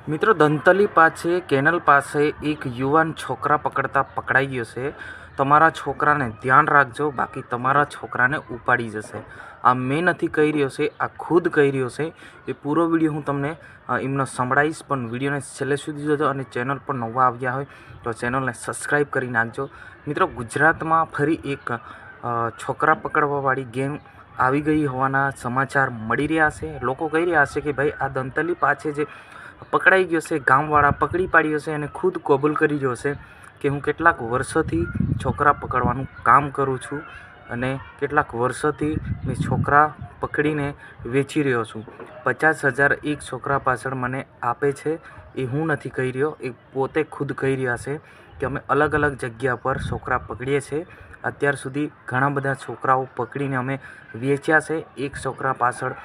મિત્રો દંતલી પાસે કેનલ પાસે એક યુવાન છોકરા પકડતા પકડાઈ ગયો છે। તમારા છોકરાને ધ્યાન રાખજો, બાકી તમારા છોકરાને ઉપાડી જશે। આ મેં નથી કહી રહ્યો છે, આ ખુદ કહી રહ્યો છે। એ પૂરો વિડીયો હું તમને એમનો સંભળાવીશ, પણ વિડીયોને છેલ્લે સુધી જોજો અને ચેનલ પર નવા આવ્યા હોય તો ચેનલને સબસ્ક્રાઈબ કરી નાખજો। મિત્રો ગુજરાતમાં ફરી એક છોકરા પકડવાવાળી ગેમ આવી ગઈ હોવાના સમાચાર મળી રહ્યા છે। લોકો કહી રહ્યા છે કે ભાઈ આ દંતલી પાસે જે પકડાઈ ગયો છે, ગામવાળા પકડી પાડ્યો છે અને ખુદ કબૂલ કરી રહ્યો છે કે હું કેટલાક વર્ષોથી છોકરા પકડવાનું કામ કરું છું અને કેટલાક વર્ષોથી મેં છોકરા પકડીને વેચી રહ્યો છું। 50,000 એક છોકરા પાછળ મને આપે છે। એ હું નથી કહી રહ્યો, એ પોતે ખુદ કહી રહ્યા છે કે અમે અલગ અલગ જગ્યા પર છોકરા પકડીએ છીએ। અત્યાર સુધી ઘણા બધા છોકરાઓ પકડીને અમે વેચ્યા છે। એક છોકરા પાછળ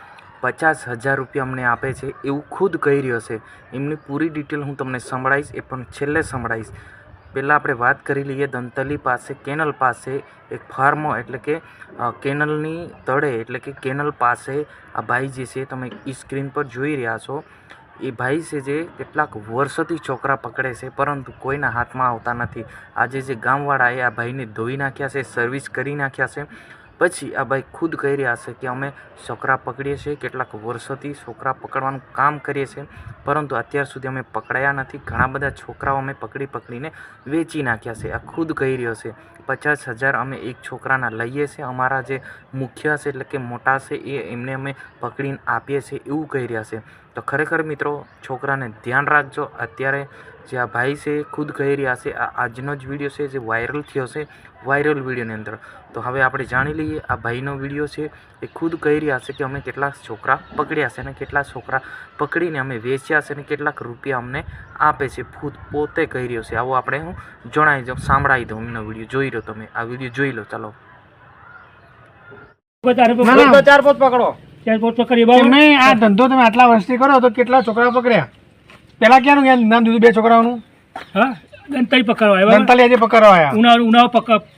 50,000 રૂપિયા અમને આપે છે, એવું ખુદ કહી રહ્યો છે। એમની પૂરી ડિટેલ હું તમને સંભળાવીશ, એ પણ છેલ્લે સંભળાવીશ। પહેલાં આપણે વાત કરી લઈએ દંતલી પાસે કેનલ પાસે એક ફાર્મ, એટલે કે કેનલની તળે, એટલે કે કેનલ પાસે આ ભાઈ જે છે તમે સ્ક્રીન પર જોઈ રહ્યા છો, એ ભાઈ છે જે કેટલાક વર્ષોથી છોકરા પકડે છે, પરંતુ કોઈના હાથમાં આવતા નથી। આજે જે ગામવાળાએ આ ભાઈને ધોઈ નાખ્યા છે, સર્વિસ કરી નાખ્યા છે, પછી આ ભાઈ ખુદ કહી રહ્યા છે કે અમે છોકરા પકડીએ છીએ, કેટલાક વર્ષોથી છોકરા પકડવાનું કામ કરીએ છીએ, પરંતુ અત્યાર સુધી અમે પકડાયા નથી। ઘણા બધા છોકરાઓ અમે પકડીને વેચી નાખ્યા છે, આ ખુદ કહી રહ્યો છે। 50,000 અમે એક છોકરાના લઈએ છીએ, અમારા જે મુખ્ય છે એટલે કે મોટા છે એમને અમે પકડીને આપીએ છીએ, એવું કહી રહ્યા છે। તો ખરેખર મિત્રો છોકરાને ધ્યાન રાખજો। અત્યારે જે આ ભાઈ છે ખુદ કહી રહ્યા છે, આ આજનો જ વિડીયો છે જે વાયરલ થયો છે, વાયરલ વિડીયોની અંદર। તો હવે આપણે જાણી લઈએ આ ભાઈનો વિડીયો છે, એ ખુદ કહી રહ્યા છે કે અમે કેટલાક છોકરા પકડ્યા છે અને કેટલાક છોકરા પકડીને અમે વેચ્યા છે અને કેટલાક રૂપિયા અમને આપે છે, ખુદ પોતે કહી રહ્યો છે। આવો આપણે હું જણાવી દઉં, સાંભળાવી દઉં એમનો વિડીયો જોઈ લો, તમે આ વિડીયો જોઈ લો। ચાલો ચાર પોત પકડો, નહીં આ ધંધો તમે આટલા વર્ષથી કરો તો કેટલા છોકરા પકડ્યા? પેલા ક્યાંનું નામ દીધું બે છોકરાઓનું? દંતલી પકડવા આવ્યા, દંતલી આજે પકડવા આવ્યા, ઉનાળો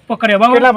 પકડ્યા કેટલા